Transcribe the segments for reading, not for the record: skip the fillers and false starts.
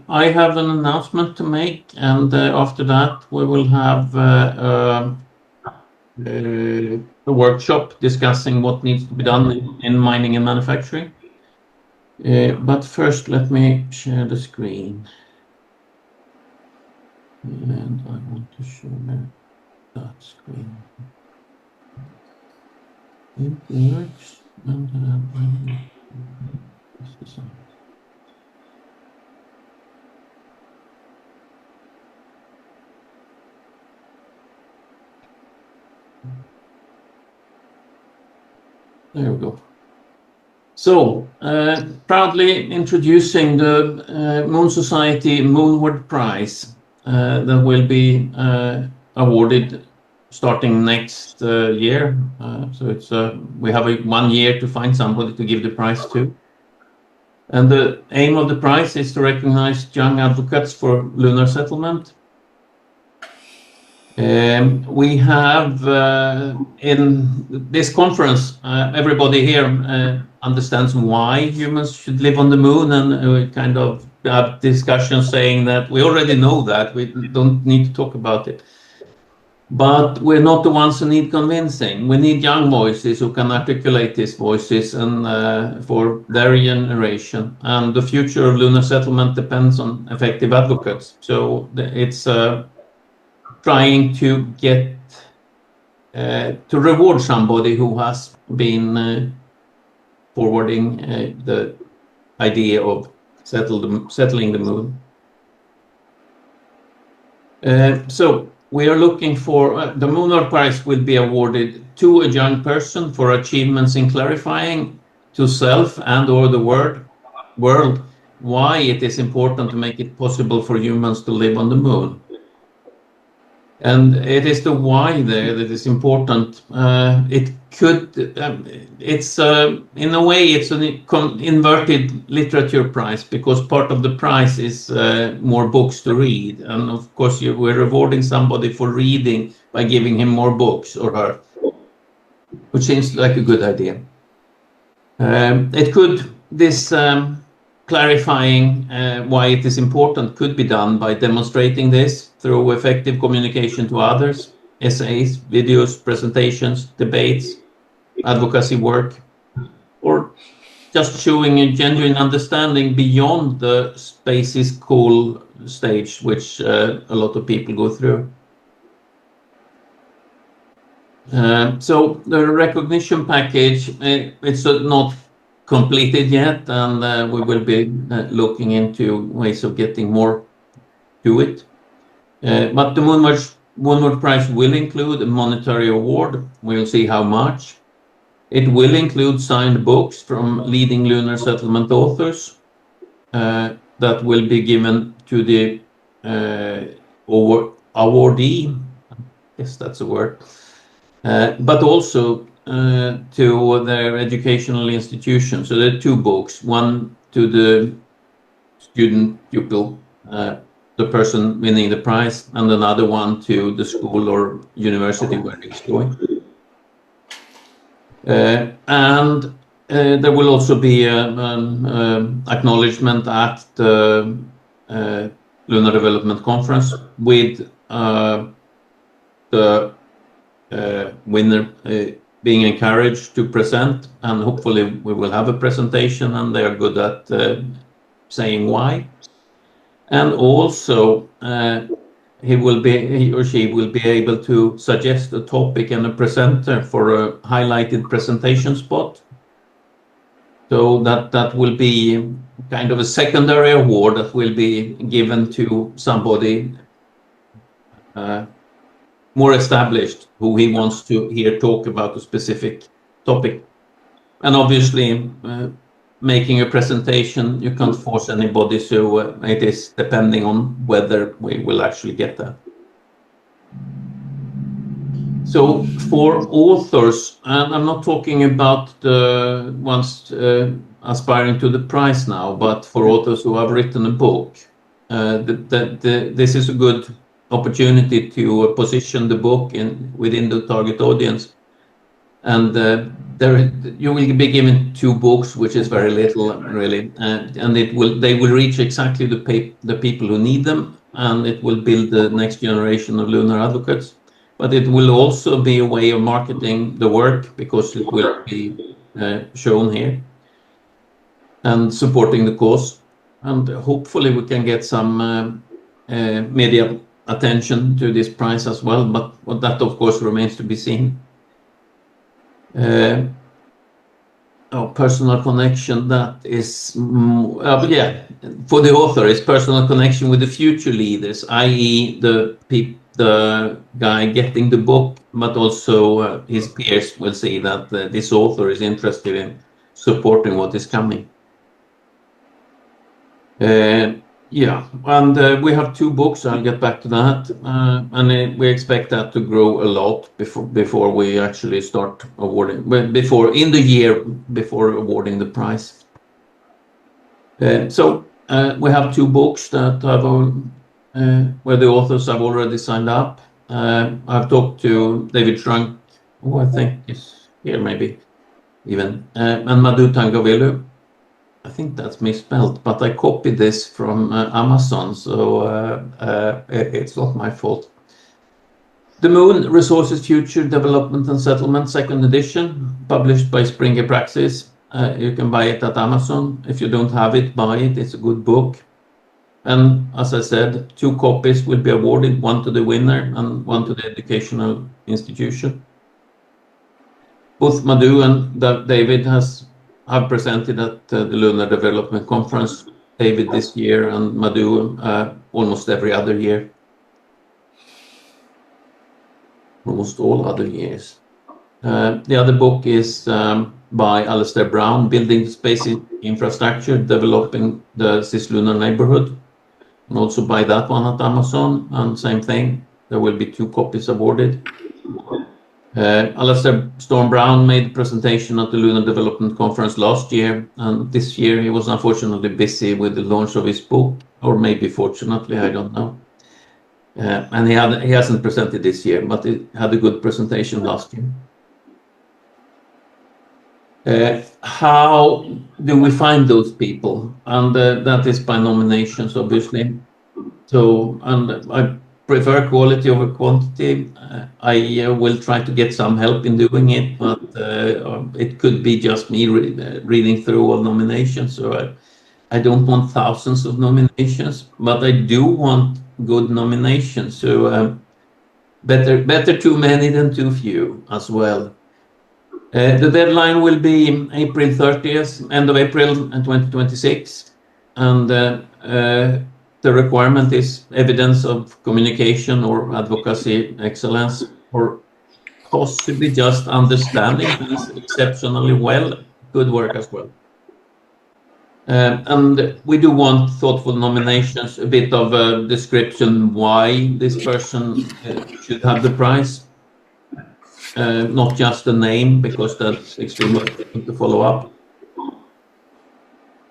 I have an announcement to make, and after that we will have a workshop discussing what needs to be done in mining and manufacturing. But first, let me share the screen. And I want to share that screen. It works. There we go. So, proudly introducing the Moon Society Moonward Prize that will be awarded starting next year. So it's we have 1 year to find somebody to give the prize to. And the aim of the prize is to recognize young advocates for lunar settlement. We have in this conference, everybody here understands why humans should live on the moon, and we kind of have discussions saying that we already know that, we don't need to talk about it. But we're not the ones who need convincing. We need young voices who can articulate these voices and for their generation. And the future of lunar settlement depends on effective advocates. So it's trying to get to reward somebody who has been forwarding the idea of settling the moon. So we are looking for the Moonward Prize will be awarded to a young person for achievements in clarifying to self and/or the world why it is important to make it possible for humans to live on the moon. And it is the why there that is important. It could, it's in a way, it's an inverted literature prize, because part of the prize is more books to read. And of course, we're rewarding somebody for reading by giving him more books or her, which seems like a good idea. This clarifying why it is important could be done by demonstrating this through effective communication to others, essays, videos, presentations, debates, advocacy work, or just showing a genuine understanding beyond the space is cool stage, which a lot of people go through. So the recognition package, it's not completed yet, and we will be looking into ways of getting more to it. But the Moonward Prize will include a monetary award. We'll see how much. It will include signed books from leading lunar settlement authors that will be given to the awardee. Yes, that's a word. But also to their educational institution. So there are 2 books, one to the student pupil, the person winning the prize, and another one to the school or university where it's going. And there will also be an acknowledgement at the Lunar Development Conference with the winner being encouraged to present, and hopefully we will have a presentation, and they are good at saying why. And also he or she will be able to suggest a topic and a presenter for a highlighted presentation spot. So that will be kind of a secondary award that will be given to somebody more established, who he wants to hear talk about a specific topic. And obviously, making a presentation, you can't force anybody, so it is depending on whether we will actually get that. So for authors, and I'm not talking about the ones aspiring to the prize now, but for authors who have written a book, this is a good opportunity to position the book within the target audience. And you will be given 2 books, which is very little, really, and they will reach exactly the people who need them, and it will build the next generation of lunar advocates. But it will also be a way of marketing the work, because it will be shown here and supporting the cause. And hopefully we can get some media attention to this prize as well, but that of course remains to be seen. Personal connection, that is, yeah, for the author, is personal connection with the future leaders, i.e. the guy getting the book, but also his peers will see that this author is interested in supporting what is coming. Yeah, and we have 2 books. I'll get back to that, and we expect that to grow a lot before we actually start awarding. Before in the year before awarding the prize. So we have 2 books that have where the authors have already signed up. I've talked to David Shrunk, who I think is here maybe even, and Madhu Tangavilu. I think that's misspelled, but I copied this from Amazon, so it's not my fault. The Moon Resources Future Development and Settlement, 2nd edition, published by Springer Praxis. You can buy it at Amazon. If you don't have it, buy it. It's a good book. And as I said, 2 copies will be awarded, 1 to the winner and 1 to the educational institution. Both Madhu and David have presented at the Lunar Development Conference, David this year and Madhu almost every other year. Almost all other years. The other book is by Alistair Brown, Building Space Infrastructure, Developing the Cislunar Neighborhood. And also buy that one at Amazon, and same thing, there will be 2 copies awarded. Alistair Storm Brown made a presentation at the Lunar Development Conference last year, and this year he was unfortunately busy with the launch of his book, or maybe fortunately, I don't know. And he hasn't presented this year, but he had a good presentation last year. How do we find those people? And that is by nominations, obviously. So, and I prefer quality over quantity. I will try to get some help in doing it, but it could be just me reading through all nominations. So I don't want thousands of nominations, but I do want good nominations. So better too many than too few as well. The deadline will be April 30th, end of April 2026, and the requirement is evidence of communication or advocacy excellence, or possibly just understanding things exceptionally well. Good work as well. And we do want thoughtful nominations, a bit of a description why this person should have the prize. Not just the name, because that's extremely important to follow up.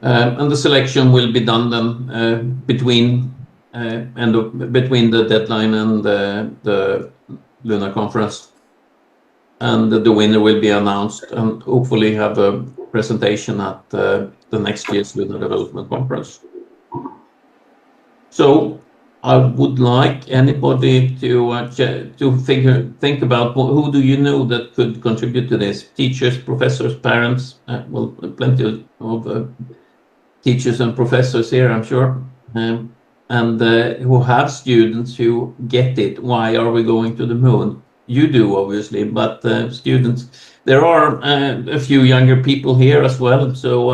And the selection will be done then between the deadline and the Lunar Conference, and the winner will be announced and hopefully have a presentation at the next year's Lunar Development Conference. So I would like anybody to think about who do you know that could contribute to this? Teachers, professors, parents. Well, plenty of teachers and professors here, I'm sure, and who have students who get it. Why are we going to the moon? You do, obviously, but students. There are a few younger people here as well. So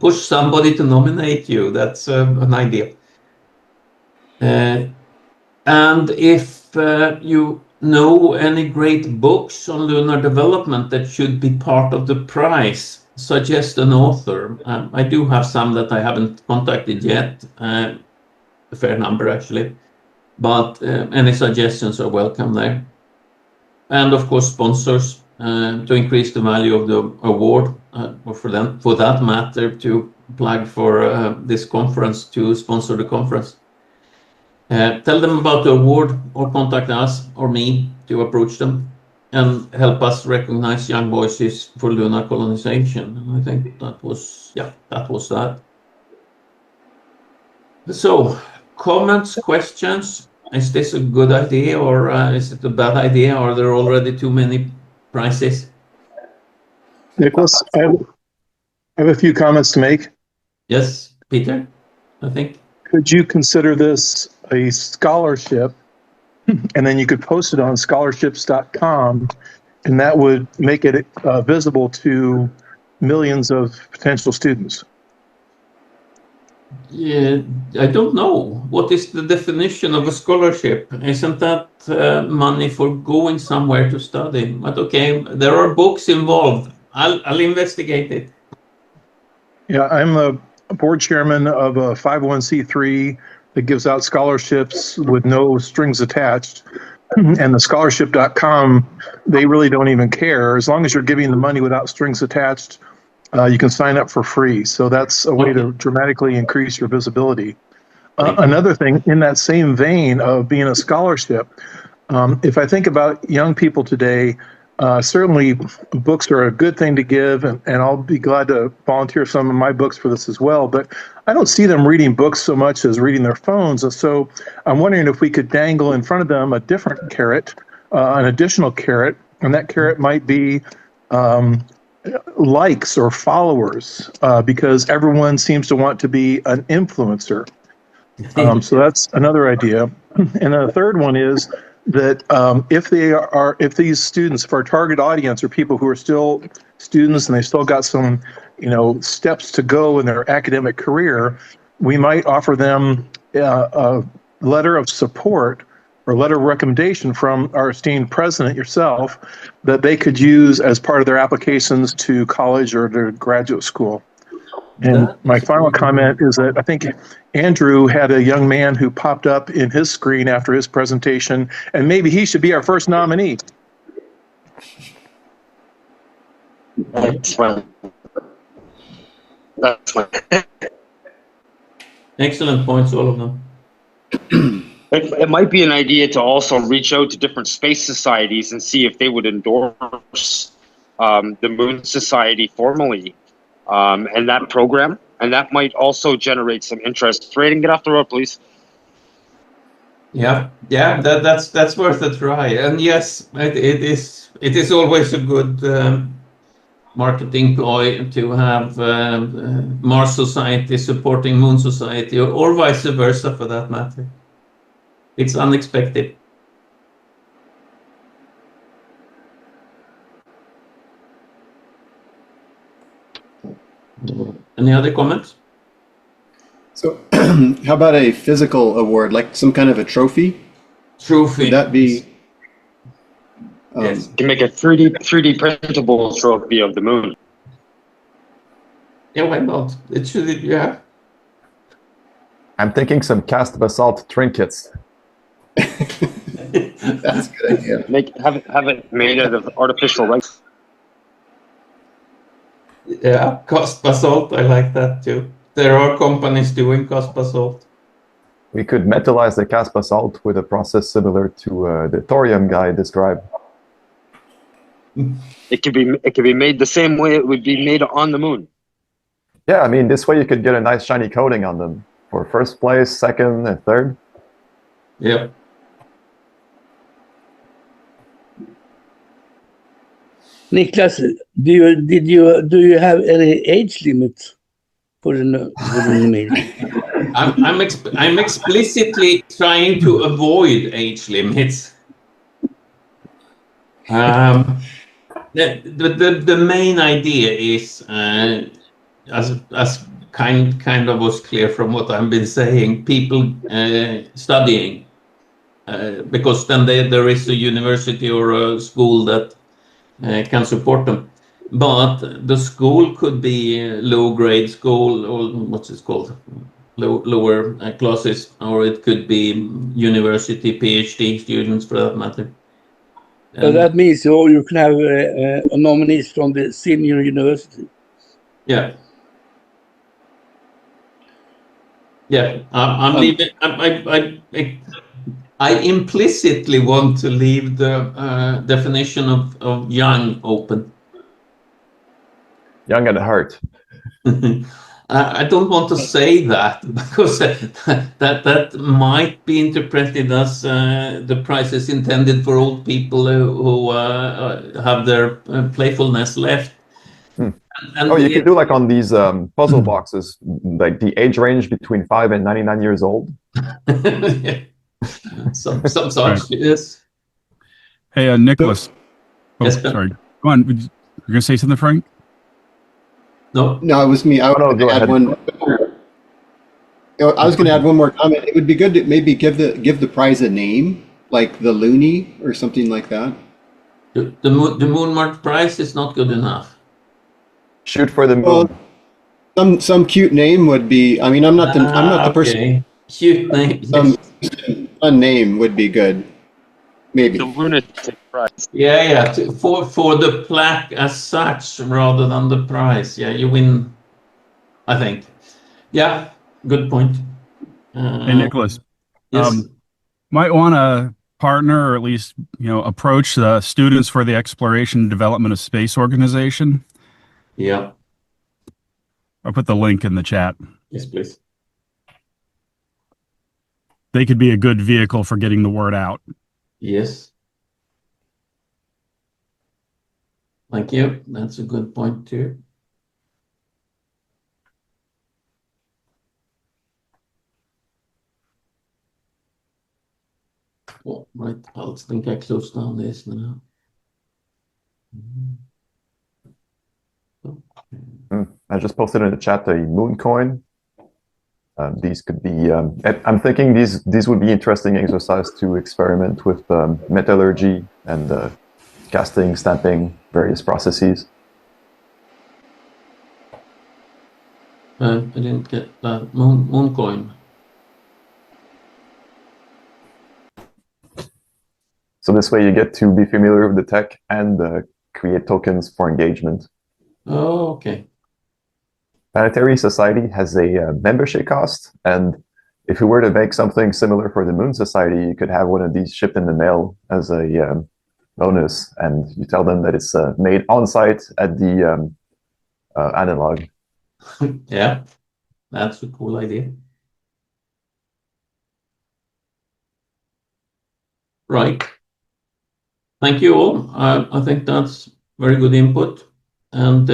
push somebody to nominate you. That's an idea. And if you know any great books on lunar development that should be part of the prize, suggest an author. I do have some that I haven't contacted yet, a fair number actually, but any suggestions are welcome there. And of course, sponsors to increase the value of the award, or for that matter, to plug for this conference, to sponsor the conference. Tell them about the award or contact us or me to approach them. and help us recognize young voices for lunar colonization. And I think that was that. So, comments, questions? Is this a good idea, or is it a bad idea? Are there already too many prizes? Niklas, I have a few comments to make. Yes, Peter, I think. Could you consider this a scholarship, and then you could post it on scholarships.com, and that would make it visible to millions of potential students? Yeah, I don't know. What is the definition of a scholarship? Isn't that money for going somewhere to study? But okay, there are books involved. I'll investigate it. Yeah, I'm a board chairman of a 501c3 that gives out scholarships with no strings attached. And the scholarship.com, they really don't even care. As long as you're giving the money without strings attached, you can sign up for free. So that's a way to dramatically increase your visibility. Another thing in that same vein of being a scholarship, if I think about young people today, certainly books are a good thing to give, and I'll be glad to volunteer some of my books for this as well. But I don't see them reading books so much as reading their phones. So I'm wondering if we could dangle in front of them a different carrot, an additional carrot, and that carrot might be likes or followers, because everyone seems to want to be an influencer. So that's another idea. And the third one is that if these students, if our target audience are people who are still students and they still got some, steps to go in their academic career, we might offer them a letter of support or letter of recommendation from our esteemed president, yourself, that they could use as part of their applications to college or to graduate school. And my final comment is that I think Andrew had a young man who popped up in his screen after his presentation, and maybe he should be our first nominee. That's fine. That's fine. Excellent points, all of them. It might be an idea to also reach out to different space societies and see if they would endorse the Moon Society formally and that program, and that might also generate some interest. Rating, get off the road, please. Yeah, that's worth a try. And yes, it is always a good marketing ploy to have Mars Society supporting Moon Society, or vice versa for that matter. It's unexpected. Any other comments? So how about a physical award, like some kind of a trophy? Trophy. Would that be? Yes. You can make a 3D printable trophy of the moon. Yeah, why not? It should, yeah. I'm thinking some cast basalt trinkets. That's a good idea. Have it made out of artificial rice. Yeah, cast basalt, I like that too. There are companies doing cast basalt. We could metallize the cast basalt with a process similar to the thorium guy described. It could be made the same way it would be made on the moon. Yeah, I mean, this way you could get a nice shiny coating on them for first place, second, and third. Yep. Niklas, do you have any age limit for the nomination? I'm explicitly trying to avoid age limits. The main idea is, as kind of was clear from what I've been saying, people studying, because then there is a university or a school that can support them. But the school could be low-grade school, or what's it called, lower classes, or it could be university PhD students for that matter. So that means you can have nominees from the senior university. Yeah. Yeah, I'm leaving. I implicitly want to leave the definition of young open. Young at heart. I don't want to say that because that might be interpreted as the prize is intended for old people who have their playfulness left. And Oh, you can do like on these puzzle boxes, like the age range between 5 and 99 years old. some such, yes. Hey, Nicholas. Oh, Yes, Ben. sorry. Go on. You're going to say something, Frank? No. No, it was me. I was no, going go to add ahead. one. I was going to add one more comment. It would be good to maybe give the prize a name, like the Looney or something like that. The Moonward Prize is not good enough. Shoot for the moon. Well, some cute name would be. I mean, I'm not the person. Okay. Cute name. Some fun name would be good. Maybe. The lunatic prize. Yeah. For the plaque as such rather than the prize. Yeah, you win, I think. Yeah, good point. Hey, Nicholas. Yes. Might want to partner or at least, approach the Students for the Exploration and Development of Space organization. Yeah. I'll put the link in the chat. Yes, please. They could be a good vehicle for getting the word out. Yes. Thank you. That's a good point too. Oh, right. I think I closed down this now. I just posted in the chat a moon coin. These could be. I'm thinking these would be interesting exercise to experiment with metallurgy and casting, stamping, various processes. I didn't get that moon coin. So this way you get to be familiar with the tech and create tokens for engagement. Oh, okay. Planetary Society has a membership cost, and if we were to make something similar for the Moon Society, you could have one of these shipped in the mail as a bonus, and you tell them that it's made on site at the analog. Yeah, that's a cool idea. Right. Thank you all. I think that's very good input. And